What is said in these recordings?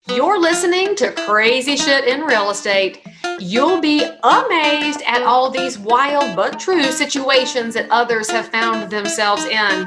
You're listening to Crazy Shit in Real Estate. You'll be amazed at all these wild but true situations that others have found themselves in.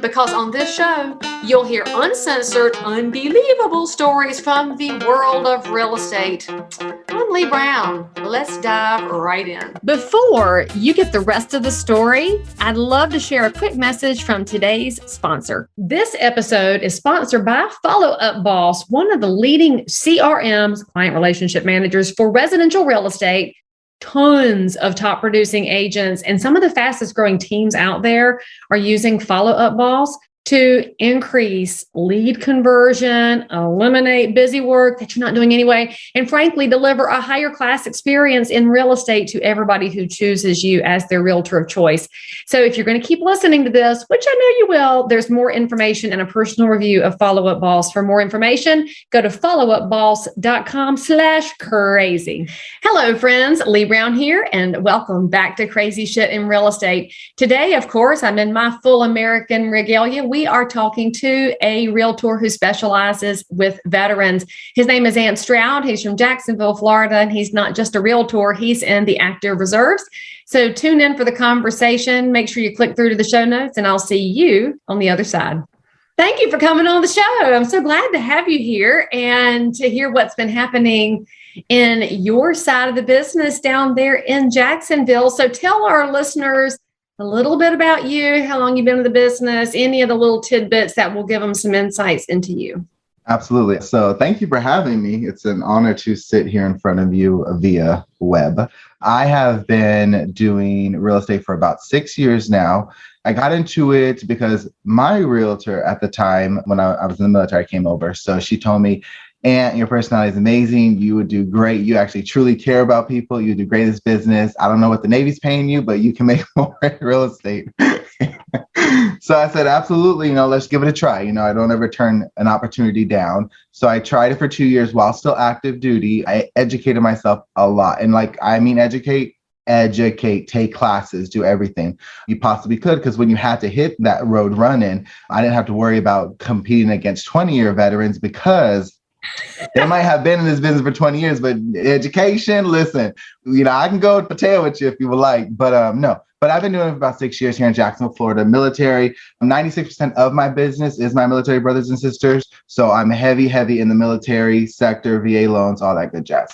Because on this show, you'll hear uncensored, unbelievable stories from the world of real estate. I'm Leigh Brown. Let's dive right in. Before you get the rest of the story, I'd love to share a quick message from today's sponsor. This episode is sponsored by Follow Up Boss, one of the leading CRMs, client relationship managers for residential real estate. Tons of top producing agents and some of the fastest growing teams out there are using Follow Up Boss to increase lead conversion, eliminate busy work that you're not doing anyway, and frankly, deliver a higher class experience in real estate to everybody who chooses you as their realtor of choice. So if you're going to keep listening to this, which I know you will, there's more information and a personal review of Follow Up Boss. For more information, go to followupboss.com/crazy. Hello, friends. Leigh Brown here, and welcome back to Crazy Shit in Real Estate. Today, of course, I'm in my full American regalia. We are talking to a realtor who specializes with veterans. His name is Ant Stroud. He's from Jacksonville, Florida, and he's not just a realtor, he's in the active reserves. So tune in for the conversation. Make sure you click through to the show notes, and I'll see you on the other side. Thank you for coming on the show. I'm so glad to have you here and to hear what's been happening in your side of the business down there in Jacksonville. So tell our listeners a little bit about you, how long you've been in the business, any of the little tidbits that will give them some insights into you. Absolutely. So thank you for having me. It's an honor to sit here in front of you via web. I have been doing real estate for about 6 years now. I got into it because my realtor at the time when I was in the military came over. So she told me, "Ant, your personality is amazing. You would do great. You actually truly care about people. You do great in this business. I don't know what the Navy's paying you, but you can make more in real estate." So I said, absolutely, let's give it a try. I don't ever turn an opportunity down. So I tried it for 2 years while still active duty. I educated myself a lot. And educate, take classes, do everything you possibly could. Because when you had to hit that road running, I didn't have to worry about competing against 20-year veterans because they might have been in this business for 20 years, but education, listen, I can go to tail with you if you would like, but no. But I've been doing it for about 6 years here in Jacksonville, Florida. Military, 96% of my business is my military brothers and sisters. So I'm heavy in the military sector, VA loans, all that good jazz.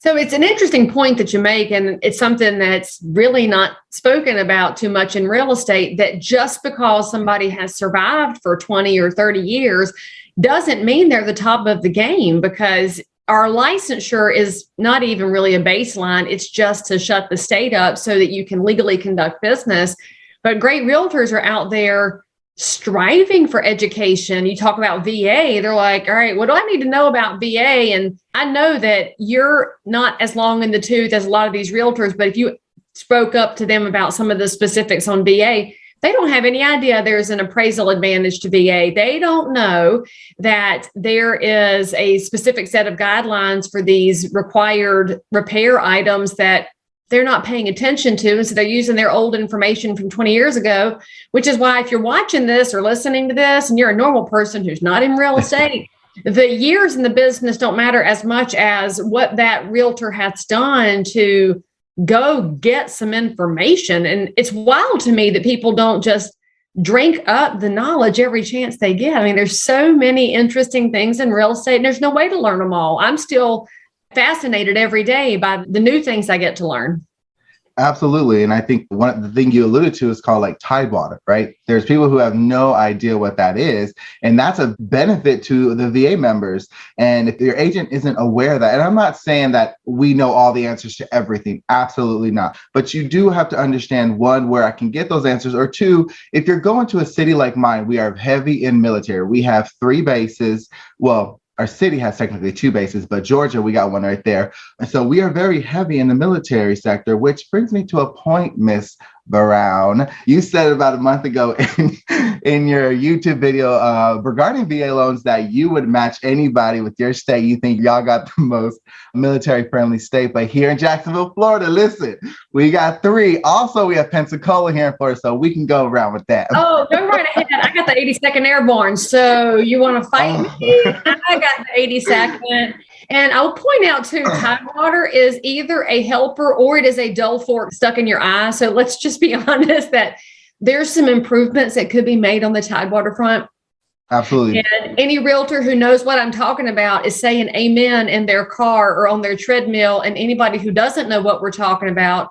So it's an interesting point that you make, and it's something that's really not spoken about too much in real estate, that just because somebody has survived for 20 or 30 years doesn't mean they're the top of the game, because our licensure is not even really a baseline. It's just to shut the state up so that you can legally conduct business. But great realtors are out there striving for education. You talk about VA, they're like, all right, what do I need to know about VA? And I know that you're not as long in the tooth as a lot of these realtors, but if you spoke up to them about some of the specifics on VA, they don't have any idea there's an appraisal advantage to VA. They don't know that there is a specific set of guidelines for these required repair items that they're not paying attention to. And so they're using their old information from 20 years ago, which is why if you're watching this or listening to this and you're a normal person who's not in real estate, the years in the business don't matter as much as what that realtor has done to go get some information. And it's wild to me that people don't just drink up the knowledge every chance they get. I mean, there's so many interesting things in real estate, and there's no way to learn them all. I'm still fascinated every day by the new things I get to learn. Absolutely. And I think one of the things you alluded to is called like Tidewater, right? There's people who have no idea what that is. And that's a benefit to the VA members. And if your agent isn't aware of that, and I'm not saying that we know all the answers to everything, absolutely not. But you do have to understand, one, where I can get those answers, or two, if you're going to a city like mine, we are heavy in military. We have 3 bases. Well, our city has technically 2 bases, but Georgia, we got one right there. And so we are very heavy in the military sector, which brings me to a point, Miss Brown. You said about a month ago in your YouTube video regarding VA loans that you would match anybody with your state. You think y'all got the most military-friendly state. But here in Jacksonville, Florida, listen, we got 3. Also, we have Pensacola here in Florida, so we can go around with that. Oh, go right ahead. I got the 82nd Airborne. So you want to fight me? I got the 82nd. And I'll point out too, Tidewater is either a helper or it is a dull fork stuck in your eye. So let's just be honest that there's some improvements that could be made on the Tidewater front. Absolutely. And any realtor who knows what I'm talking about is saying amen in their car or on their treadmill. And anybody who doesn't know what we're talking about,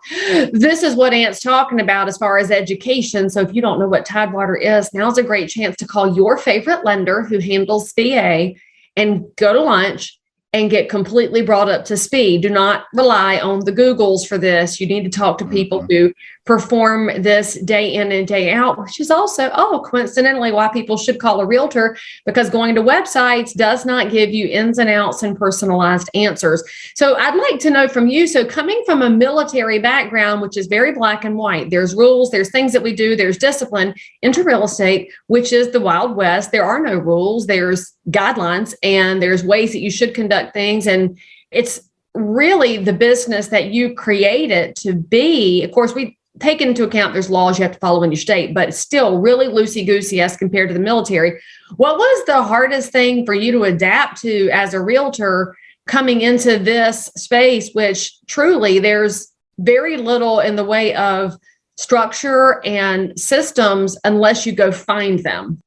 this is what Ant's talking about as far as education. So if you don't know what Tidewater is, now's a great chance to call your favorite lender who handles VA and go to lunch and get completely brought up to speed. Do not rely on the Googles for this. You need to talk to people who perform this day in and day out, which is also, coincidentally, why people should call a realtor, because going to websites does not give you ins and outs and personalized answers. So I'd like to know from you, so coming from a military background, which is very black and white, there's rules, there's things that we do, there's discipline, into real estate, which is the Wild West. There are no rules, there's guidelines, and there's ways that you should conduct things. And it's really the business that you created to be. Of course, we take into account there's laws you have to follow in your state, but it's still really loosey-goosey as compared to the military. What was the hardest thing for you to adapt to as a realtor coming into this space, which truly there's very little in the way of structure and systems unless you go find them?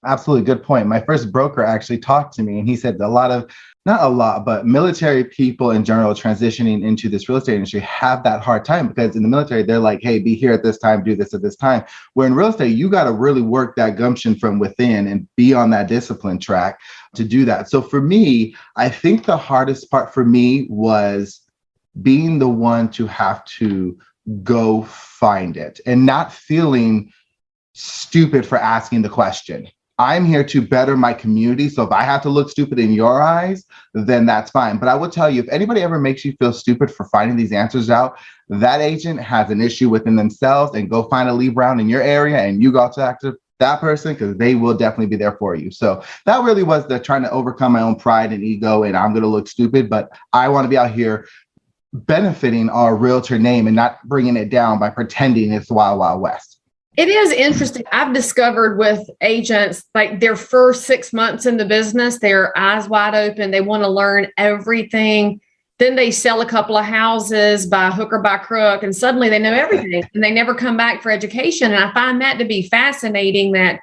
Absolutely. Good point. My first broker actually talked to me and he said not a lot, but military people in general transitioning into this real estate industry have that hard time, because in the military, they're like, hey, be here at this time, do this at this time. Where in real estate, you got to really work that gumption from within and be on that discipline track to do that. So for me, I think the hardest part for me was being the one to have to go find it and not feeling stupid for asking the question. I'm here to better my community. So if I have to look stupid in your eyes, then that's fine. But I will tell you, if anybody ever makes you feel stupid for finding these answers out, that agent has an issue within themselves, and go find a Leigh Brown in your area and you go talk to that person, because they will definitely be there for you. So that really was the trying to overcome my own pride and ego, and I'm going to look stupid, but I want to be out here benefiting our realtor name and not bringing it down by pretending it's Wild Wild West. It is interesting. I've discovered with agents, like their first 6 months in the business, their eyes wide open. They want to learn everything. Then they sell a couple of houses by hook or by crook, and suddenly they know everything and they never come back for education. And I find that to be fascinating, that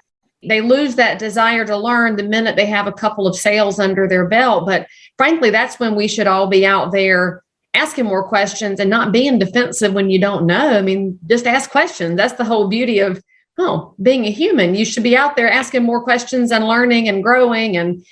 they lose that desire to learn the minute they have a couple of sales under their belt. But frankly, that's when we should all be out there asking more questions and not being defensive when you don't know. I mean, just ask questions. That's the whole beauty of, being a human. You should be out there asking more questions and learning and growing and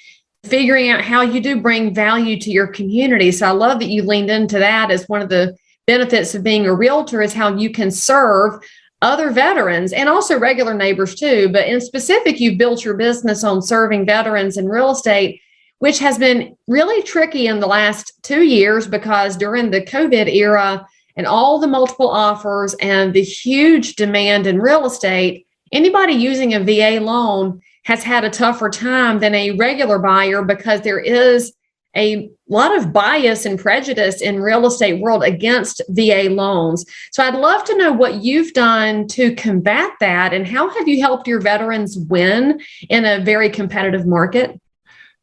figuring out how you do bring value to your community. So I love that you leaned into that as one of the benefits of being a realtor, is how you can serve other veterans and also regular neighbors too. But in specific, you've built your business on serving veterans in real estate, which has been really tricky in the last 2 years, because during the COVID era and all the multiple offers and the huge demand in real estate, anybody using a VA loan has had a tougher time than a regular buyer, because there is a lot of bias and prejudice in real estate world against VA loans. So I'd love to know what you've done to combat that, and how have you helped your veterans win in a very competitive market?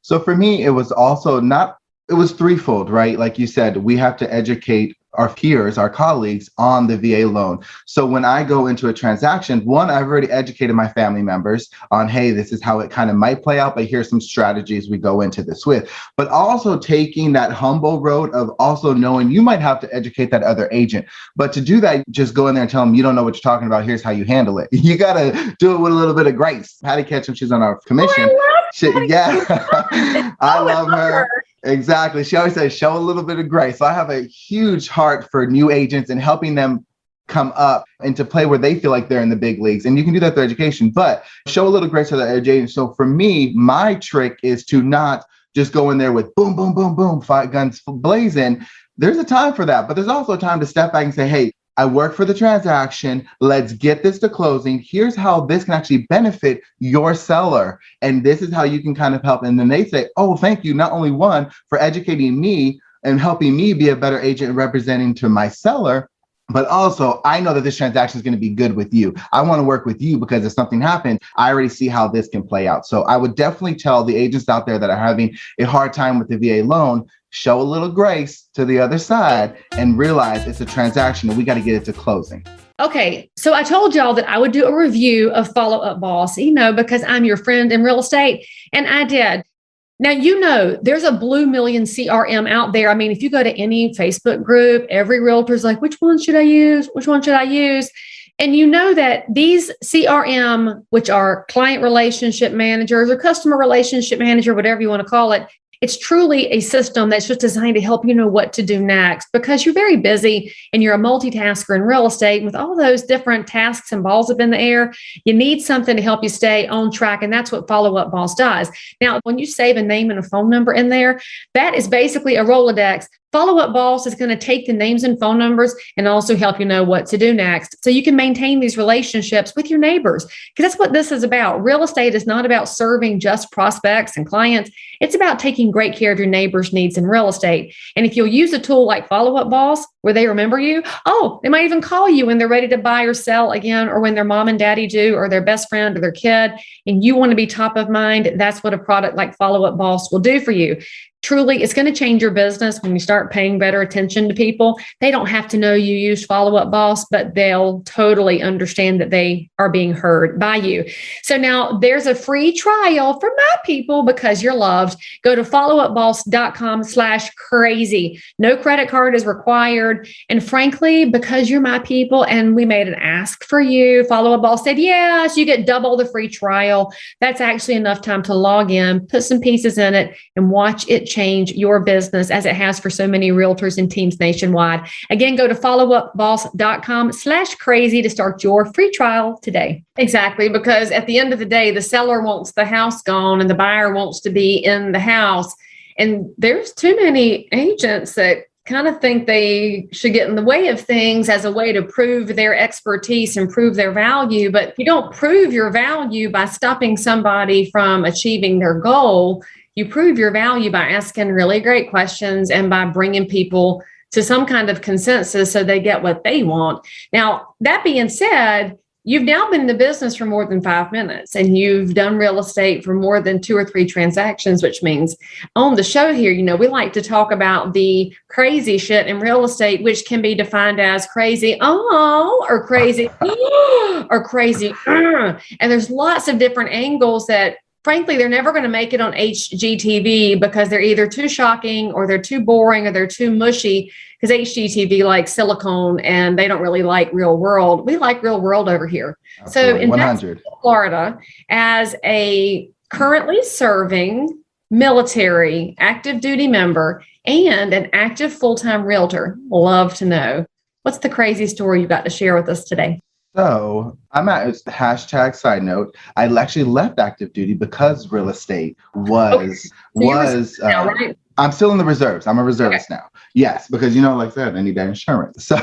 So for me, it was threefold, right? Like you said, we have to educate our peers, our colleagues on the VA loan. So when I go into a transaction, one, I've already educated my family members on, hey, this is how it kind of might play out, but here's some strategies we go into this with. But also taking that humble road of also knowing you might have to educate that other agent. But to do that, just go in there and tell them, you don't know what you're talking about. Here's how you handle it. You got to do it with a little bit of grace. Patty Ketchum, she's on our commission. I love her. Exactly. She always says, show a little bit of grace. So I have a huge heart for new agents and helping them come up into play where they feel like they're in the big leagues. And you can do that through education, but show a little grace to the agent. So for me, my trick is to not just go in there with boom, boom, boom, boom, 5 guns blazing. There's a time for that, but there's also a time to step back and say, hey, I work for the transaction. Let's get this to closing. Here's how this can actually benefit your seller. And this is how you can kind of help. And then they say, oh, thank you. Not only one for educating me and helping me be a better agent representing to my seller, but also I know that this transaction is going to be good with you. I want to work with you because if something happens, I already see how this can play out. So I would definitely tell the agents out there that are having a hard time with the VA loan, show a little grace to the other side and realize it's a transaction and we got to get it to closing. Okay, so I told y'all that I would do a review of Follow Up Boss, because I'm your friend in real estate, and I did. Now, there's a blue million CRM out there. I mean, if you go to any Facebook group, every realtor's like, which one should I use? Which one should I use? And you know that these CRM, which are client relationship managers or customer relationship manager, whatever you want to call it, it's truly a system that's just designed to help you know what to do next because you're very busy and you're a multitasker in real estate. And with all those different tasks and balls up in the air, you need something to help you stay on track. And that's what Follow Up Boss does. Now, when you save a name and a phone number in there, that is basically a Rolodex. Follow Up Boss is going to take the names and phone numbers and also help you know what to do next. So you can maintain these relationships with your neighbors because that's what this is about. Real estate is not about serving just prospects and clients. It's about taking great care of your neighbors' needs in real estate. And if you'll use a tool like Follow Up Boss, where they remember you, they might even call you when they're ready to buy or sell again, or when their mom and daddy do, or their best friend or their kid, and you want to be top of mind, that's what a product like Follow Up Boss will do for you. Truly, it's going to change your business when you start paying better attention to people. They don't have to know you use Follow Up Boss, but they'll totally understand that they are being heard by you. So now there's a free trial for my people because you're loved. Go to followupboss.com/crazy. No credit card is required. And frankly, because you're my people and we made an ask for you, Follow Up Boss said, yes, you get double the free trial. That's actually enough time to log in, put some pieces in it, and watch it change your business as it has for so many realtors and teams nationwide. Again, go to followupboss.com/crazy to start your free trial today. Exactly, because at the end of the day, the seller wants the house gone and the buyer wants to be in the house. And there's too many agents that kind of think they should get in the way of things as a way to prove their expertise and prove their value. But you don't prove your value by stopping somebody from achieving their goal. You prove your value by asking really great questions and by bringing people to some kind of consensus so they get what they want. Now, that being said, you've now been in the business for more than 5 minutes and you've done real estate for more than 2 or 3 transactions, which means on the show here, we like to talk about the crazy shit in real estate, which can be defined as crazy, or crazy, or crazy. And there's lots of different angles that frankly, they're never going to make it on HGTV because they're either too shocking or they're too boring or they're too mushy because HGTV likes silicone and they don't really like real world. We like real world over here. Absolutely. So in 100. Florida, as a currently serving military active duty member and an active full-time realtor, love to know, what's the crazy story you got to share with us today? So I'm at hashtag side note. I actually left active duty because real estate was now, right? I'm still in the reserves. I'm a reservist now. Yes, because like I said, I need that insurance. So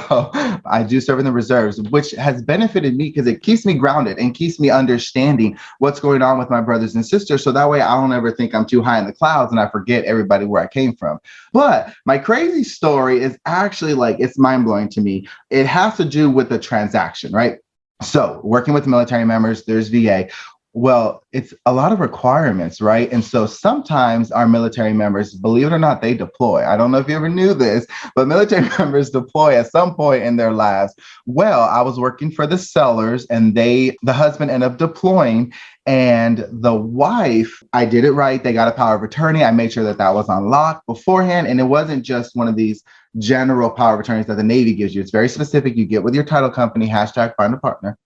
I do serve in the reserves, which has benefited me because it keeps me grounded and keeps me understanding what's going on with my brothers and sisters. So that way I don't ever think I'm too high in the clouds and I forget everybody where I came from. But my crazy story is actually it's mind blowing to me. It has to do with the transaction, right? So working with military members, there's VA. Well, it's a lot of requirements, right? And so sometimes our military members, believe it or not, they deploy. I don't know if you ever knew this, but military members deploy at some point in their lives. Well, I was working for the sellers and the husband ended up deploying and the wife, I did it right. They got a power of attorney. I made sure that was unlocked beforehand. And it wasn't just one of these general power of attorneys that the Navy gives you. It's very specific. You get with your title company, hashtag find a partner.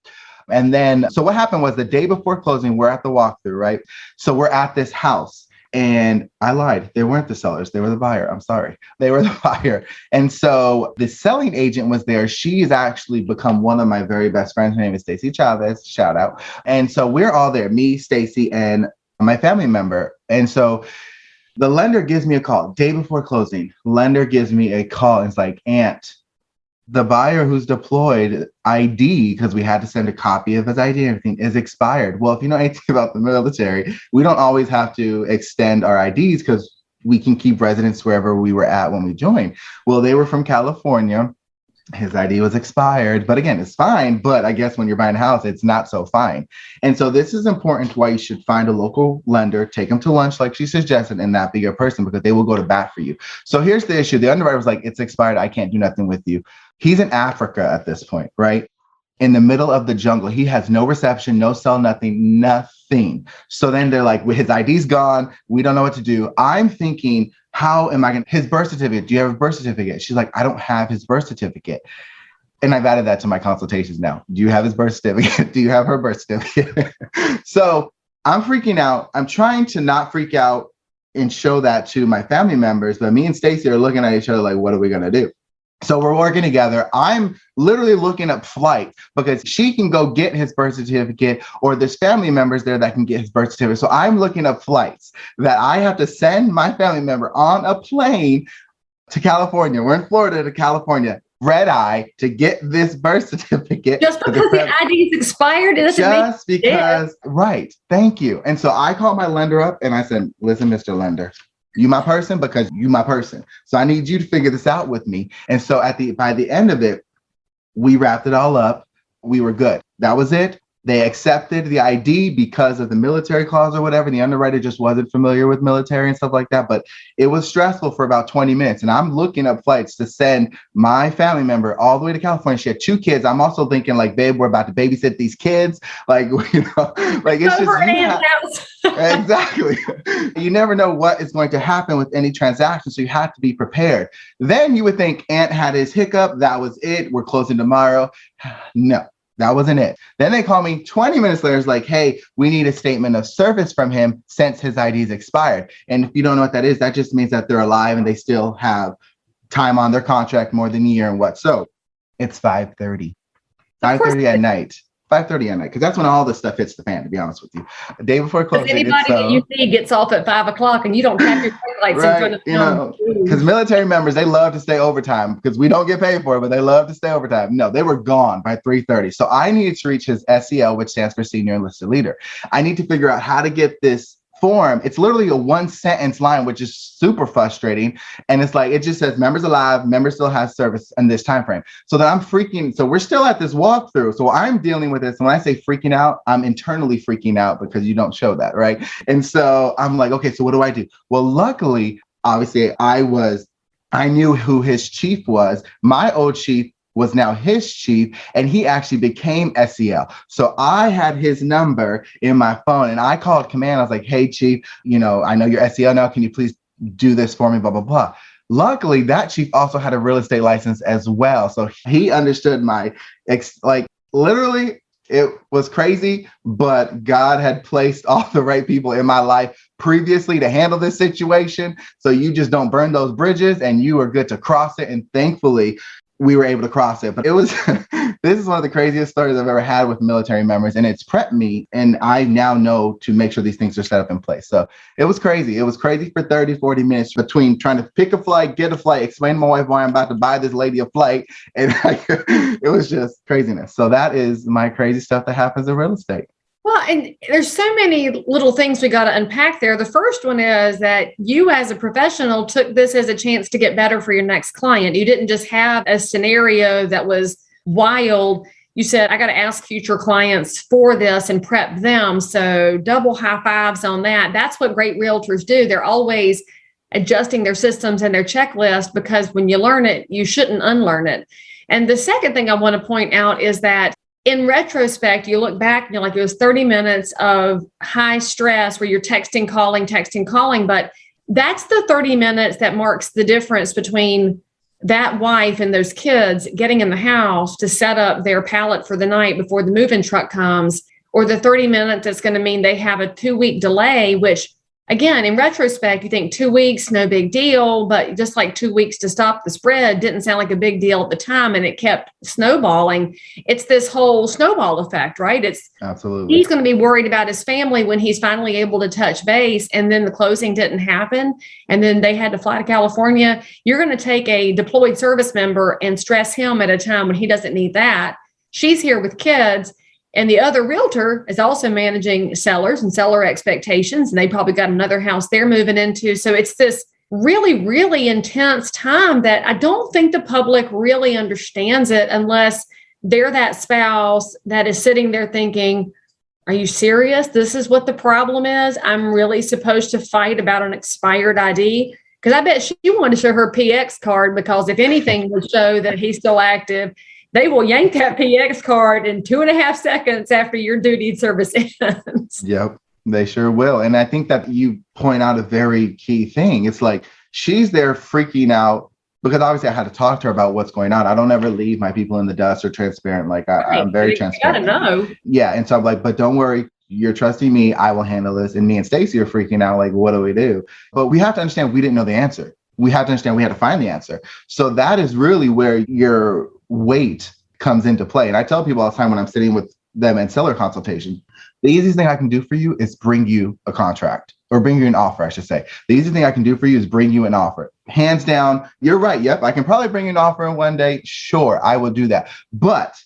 And then, so what happened was the day before closing, we're at the walkthrough, right? So we're at this house and I lied. They weren't the sellers. They were the buyer. I'm sorry. They were the buyer. And so the selling agent was there. She's actually become one of my very best friends. Her name is Stacy Chavez. Shout out. And so we're all there, me, Stacy, and my family member. And so the lender gives me a call day before closing. Lender gives me a call and it's like, Ant, the buyer who's deployed ID, because we had to send a copy of his ID and everything, is expired. Well, if you know anything about the military, we don't always have to extend our IDs because we can keep residence wherever we were at when we joined. Well, they were from California. His ID was expired, but again, it's fine. But I guess when you're buying a house, it's not so fine. And so this is important why you should find a local lender, take them to lunch like she suggested, and not be your person because they will go to bat for you. So here's the issue. The underwriter was like, it's expired. I can't do nothing with you. He's in Africa at this point, right? In the middle of the jungle. He has no reception, no cell, nothing. So then they're like, well, his ID's gone. We don't know what to do. I'm thinking, how am I going to, his birth certificate? Do you have a birth certificate? She's like, I don't have his birth certificate. And I've added that to my consultations now. Do you have his birth certificate? Do you have her birth certificate? So I'm freaking out. I'm trying to not freak out and show that to my family members. But me and Stacey are looking at each other like, what are we going to do? So we're working together. I'm literally looking up flight because she can go get his birth certificate, or there's family members there that can get his birth certificate. So I'm looking up flights that I have to send my family member on a plane to California. We're in Florida to California, red eye, to get this birth certificate. Just because the ID is expired, it doesn't just because, right. Thank you. And so I called my lender up and I said, listen, Mr. Lender, you my person because you my person. So I need you to figure this out with me. And so by the end of it, we wrapped it all up. We were good. That was it. They accepted the ID because of the military clause or whatever. The underwriter just wasn't familiar with military and stuff like that. But it was stressful for about 20 minutes. And I'm looking up flights to send my family member all the way to California. She had 2 kids. I'm also thinking like, babe, we're about to babysit these kids. Like, you know, like it's just, exactly. You never know what is going to happen with any transaction. So you have to be prepared. Then you would think Ant had his hiccup. That was it. We're closing tomorrow. No. That wasn't it. Then they call me 20 minutes later. It's like, hey, we need a statement of service from him since his ID is expired. And if you don't know what that is, that just means that they're alive and they still have time on their contract, more than a year and what. So it's 5:30 at night. 5:30 at night, because that's when all this stuff hits the fan, to be honest with you. The day before closing. Anybody that you see gets off at 5 o'clock and you don't have your lights in front of them. You know, because military members, they love to stay overtime because we don't get paid for it, but they love to stay overtime. No, they were gone by 3:30. So I needed to reach his SEL, which stands for Senior Enlisted Leader. I need to figure out how to get this form. It's literally a 1-sentence line, which is super frustrating. And it's like, it just says members alive, members still has service in this time frame. So then I'm freaking, so we're still at this walkthrough. So I'm dealing with this. And when I say freaking out, I'm internally freaking out because you don't show that, right? And so I'm like, okay, so what do I do? Well, luckily, obviously I knew who his chief was. My old chief was now his chief, and he actually became SEL. So I had his number in my phone, and I called command. I was like, hey, chief, you know, I know you're SEL now. Can you please do this for me, blah, blah, blah. Luckily, that chief also had a real estate license as well. So he understood literally, it was crazy, but God had placed all the right people in my life previously to handle this situation. So you just don't burn those bridges and you are good to cross it. And thankfully, we were able to cross it. But it was, this is one of the craziest stories I've ever had with military members. And it's prepped me. And I now know to make sure these things are set up in place. So it was crazy. It was crazy for 30, 40 minutes between trying to pick a flight, get a flight, explain to my wife why I'm about to buy this lady a flight. And it was just craziness. So that is my crazy stuff that happens in real estate. Well, and there's so many little things we got to unpack there. The first one is that you as a professional took this as a chance to get better for your next client. You didn't just have a scenario that was wild. You said, I got to ask future clients for this and prep them. So double high fives on that. That's what great realtors do. They're always adjusting their systems and their checklist, because when you learn it, you shouldn't unlearn it. And the second thing I want to point out is that in retrospect, you look back and you're like, it was 30 minutes of high stress where you're texting, calling, but that's the 30 minutes that marks the difference between that wife and those kids getting in the house to set up their pallet for the night before the moving truck comes, or the 30 minutes that's going to mean they have a 2-week delay, which again, in retrospect, you think 2 weeks, no big deal, but just like 2 weeks to stop the spread didn't sound like a big deal at the time, and it kept snowballing. It's this whole snowball effect, right? Absolutely. He's going to be worried about his family when he's finally able to touch base, and then the closing didn't happen, and then they had to fly to California. You're going to take a deployed service member and stress him at a time when he doesn't need that. She's here with kids. And the other realtor is also managing sellers and seller expectations. And they probably got another house they're moving into. So it's this really, really intense time that I don't think the public really understands it unless they're that spouse that is sitting there thinking, are you serious? This is what the problem is? I'm really supposed to fight about an expired ID? Because I bet she wanted to show her PX card, because if anything would show that he's still active, they will yank that PX card in 2.5 seconds after your duty service ends. Yep, they sure will. And I think that you point out a very key thing. It's like she's there freaking out because obviously I had to talk to her about what's going on. I don't ever leave my people in the dust or transparent. Like I'm very transparent. You gotta know. Yeah. And so I'm like, but don't worry. You're trusting me. I will handle this. And me and Stacey are freaking out. Like, what do we do? But we have to understand we didn't know the answer. We have to understand we had to find the answer. So that is really where your weight comes into play. And I tell people all the time when I'm sitting with them in seller consultation, the easiest thing I can do for you is bring you a contract, or bring you an offer, I should say. The easiest thing I can do for you is bring you an offer. Hands down, you're right. Yep, I can probably bring you an offer in one day. Sure, I will do that. But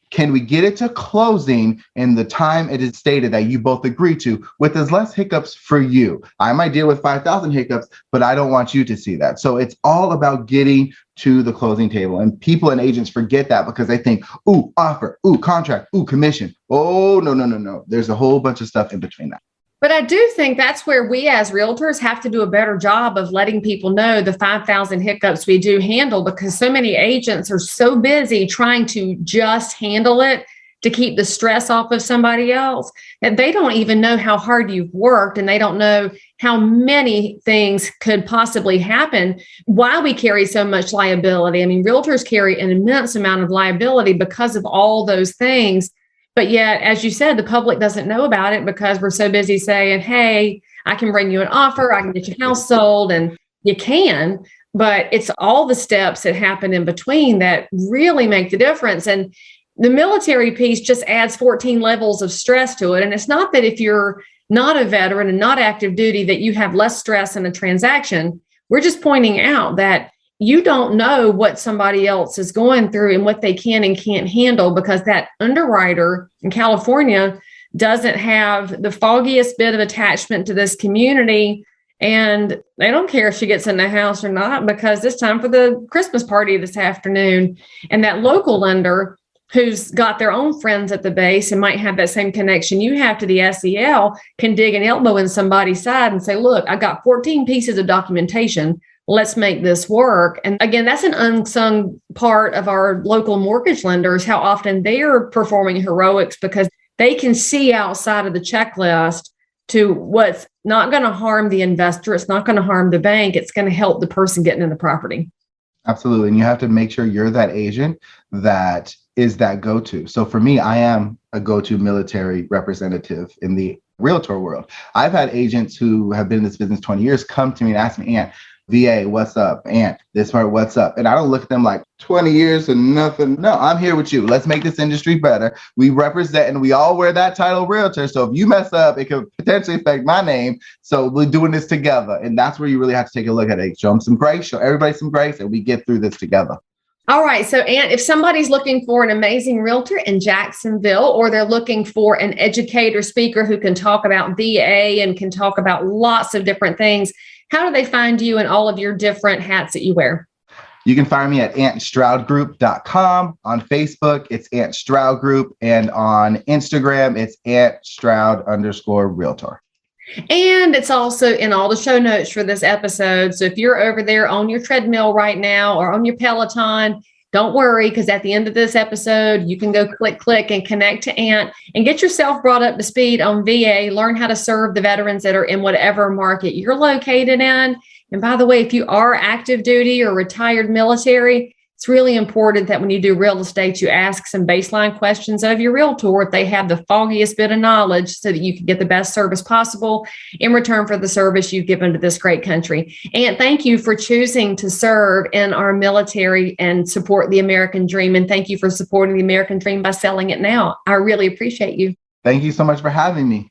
can we get it to closing in the time it is stated that you both agree to, with as less hiccups for you? I might deal with 5,000 hiccups, but I don't want you to see that. So it's all about getting to the closing table. And people and agents forget that because they think, ooh, offer, ooh, contract, ooh, commission. Oh, no. There's a whole bunch of stuff in between that. But I do think that's where we as realtors have to do a better job of letting people know the 5,000 hiccups we do handle, because so many agents are so busy trying to just handle it to keep the stress off of somebody else that they don't even know how hard you've worked, and they don't know how many things could possibly happen, why we carry so much liability. I mean, realtors carry an immense amount of liability because of all those things. But yet, as you said, the public doesn't know about it because we're so busy saying, hey, I can bring you an offer, I can get your house sold, and you can. But it's all the steps that happen in between that really make the difference. And the military piece just adds 14 levels of stress to it. And it's not that if you're not a veteran and not active duty that you have less stress in a transaction. We're just pointing out that you don't know what somebody else is going through and what they can and can't handle, because that underwriter in California doesn't have the foggiest bit of attachment to this community. And they don't care if she gets in the house or not, because it's time for the Christmas party this afternoon. And that local lender who's got their own friends at the base and might have that same connection you have to the SEL can dig an elbow in somebody's side and say, look, I got 14 pieces of documentation. Let's make this work. And again, that's an unsung part of our local mortgage lenders, how often they're performing heroics because they can see outside of the checklist to what's not going to harm the investor. It's not going to harm the bank. It's going to help the person getting in the property. Absolutely. And you have to make sure you're that agent that is that go-to. So for me, I am a go-to military representative in the realtor world. I've had agents who have been in this business 20 years come to me and ask me, Ant, VA, what's up? Ant, this part, what's up? And I don't look at them like 20 years and nothing. No, I'm here with you. Let's make this industry better. We represent and we all wear that title, realtor. So if you mess up, it could potentially affect my name. So we're doing this together. And that's where you really have to take a look at it. Show them some grace, show everybody some grace, and we get through this together. All right. So, Ant, if somebody's looking for an amazing realtor in Jacksonville, or they're looking for an educator speaker who can talk about VA and can talk about lots of different things, how do they find you and all of your different hats that you wear? You can find me at antstroudgroup.com. On Facebook, it's Ant Stroud Group. And on Instagram, it's @Stroud_realtor. And it's also in all the show notes for this episode. So if you're over there on your treadmill right now or on your Peloton, don't worry, because at the end of this episode, you can go click and connect to Ant and get yourself brought up to speed on VA, learn how to serve the veterans that are in whatever market you're located in. And by the way, if you are active duty or retired military, It's really important that when you do real estate, you ask some baseline questions of your realtor if they have the foggiest bit of knowledge so that you can get the best service possible in return for the service you've given to this great country. And thank you for choosing to serve in our military and support the American dream. And thank you for supporting the American dream by selling it now. I really appreciate you. Thank you so much for having me.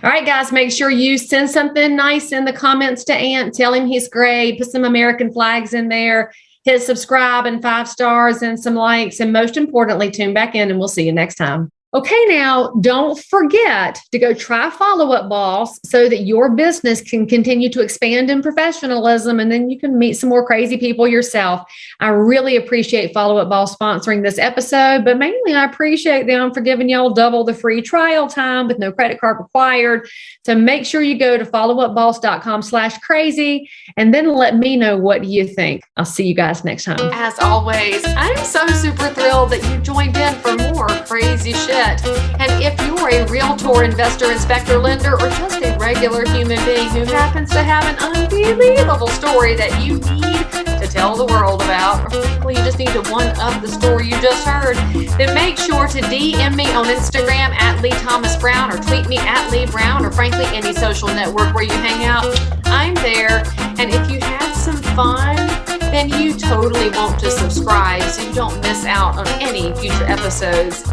All right, guys, make sure you send something nice in the comments to Ant. Tell him he's great. Put some American flags in there. Hit subscribe and 5 stars and some likes. And most importantly, tune back in and we'll see you next time. Okay, now don't forget to go try Follow Up Boss so that your business can continue to expand in professionalism, and then you can meet some more crazy people yourself. I really appreciate Follow Up Boss sponsoring this episode, but mainly I appreciate them for giving y'all double the free trial time with no credit card required. So make sure you go to followupboss.com/crazy and then let me know what you think. I'll see you guys next time. As always, I'm so super thrilled that you joined in for more crazy shit. And if you're a realtor, investor, inspector, lender, or just a regular human being who happens to have an unbelievable story that you need to tell the world about, or frankly, you just need to one-up the story you just heard, then make sure to DM me on Instagram at Leigh Thomas Brown, or tweet me at Leigh Brown, or frankly, any social network where you hang out. I'm there. And if you had some fun, then you totally want to subscribe so you don't miss out on any future episodes.